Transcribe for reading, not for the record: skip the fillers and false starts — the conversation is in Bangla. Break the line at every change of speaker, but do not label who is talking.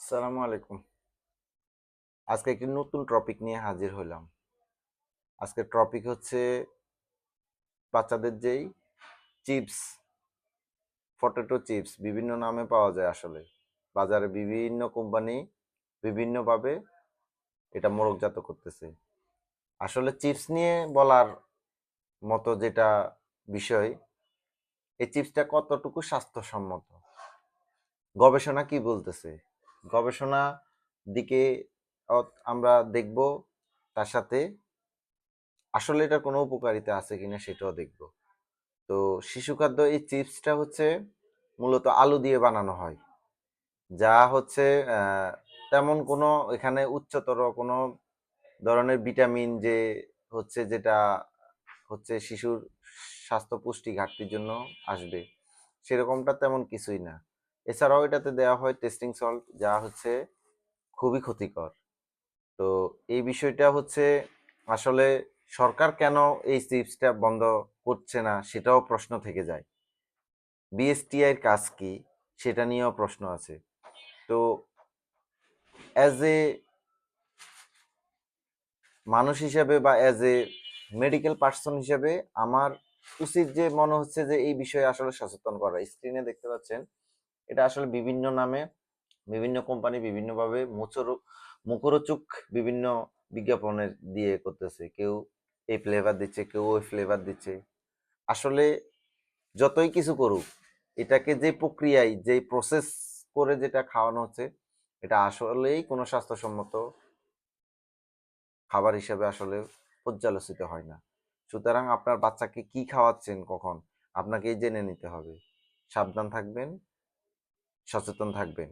আসসালামু আলাইকুম। আজকে একটি নতুন টপিক নিয়ে হাজির হলাম। আজকের টপিক হচ্ছে বাচ্চাদের যেই চিপস, পটেটো চিপস বিভিন্ন নামে পাওয়া যায় আসলে। বাজারে বিভিন্ন কোম্পানি বিভিন্নভাবে এটা মোড়কজাত করতেছে। আসলে চিপস নিয়ে বলার মতো যেটা বিষয়, এই চিপসটা কতটুকু স্বাস্থ্যসম্মত? গবেষণা কি বলতেছে? গবেষণা দিকে আমরা দেখব, তার সাথে আসলে এটার কোনো উপকারিতা আছে কিনা সেটাও দেখব। তো শিশু খাদ্য এই চিপসটা হচ্ছে মূলত আলু দিয়ে বানানো হয়, যা হচ্ছে আহ, তেমন কোনো এখানে উচ্চতর কোনো ধরনের ভিটামিন যে হচ্ছে যেটা হচ্ছে শিশুর স্বাস্থ্য পুষ্টি ঘাটতির জন্য আসবে, সেরকমটা তেমন কিছুই না। এছাড়াও এটাতে দেওয়া হয় টেস্টিং সল্ট, যা হচ্ছে খুবই ক্ষতিকর। তো এই বিষয়টা হচ্ছে আসলে সরকার কেন এই চিপসটা বন্ধ করছে না সেটাও প্রশ্ন থেকে যায়। বিএসটিআই এর কাজ কি সেটা নিয়েও প্রশ্ন আছে। তো অ্যাজ এ মানুষ হিসেবে বা অ্যাজ এ মেডিকেল পার্সন হিসেবে আমার উচিত যে মনে হচ্ছে যে এই বিষয়ে আসলে সচেতন করা। স্ক্রিনে দেখতে পাচ্ছেন, এটা আসলে বিভিন্ন নামে বিভিন্ন কোম্পানি বিভিন্নভাবে মুখরোচক বিভিন্ন বিজ্ঞাপনের দিয়ে করতেছে। কেউ এই ফ্লেভার দিচ্ছে, কেউ ওই ফ্লেভার দিচ্ছে। আসলে যতই কিছু করুক, এটাকে যে প্রক্রিয়ায় যে প্রসেস করে যেটা খাওয়ানো হচ্ছে, এটা আসলেই কোনো স্বাস্থ্যসম্মত খাবার হিসেবে আসলে পর্যালোচিত হয় না। সুতরাং আপনার বাচ্চাকে কি খাওয়াচ্ছেন কখন আপনাকেই জেনে নিতে হবে। সাবধান থাকবেন, সচেতন থাকবেন।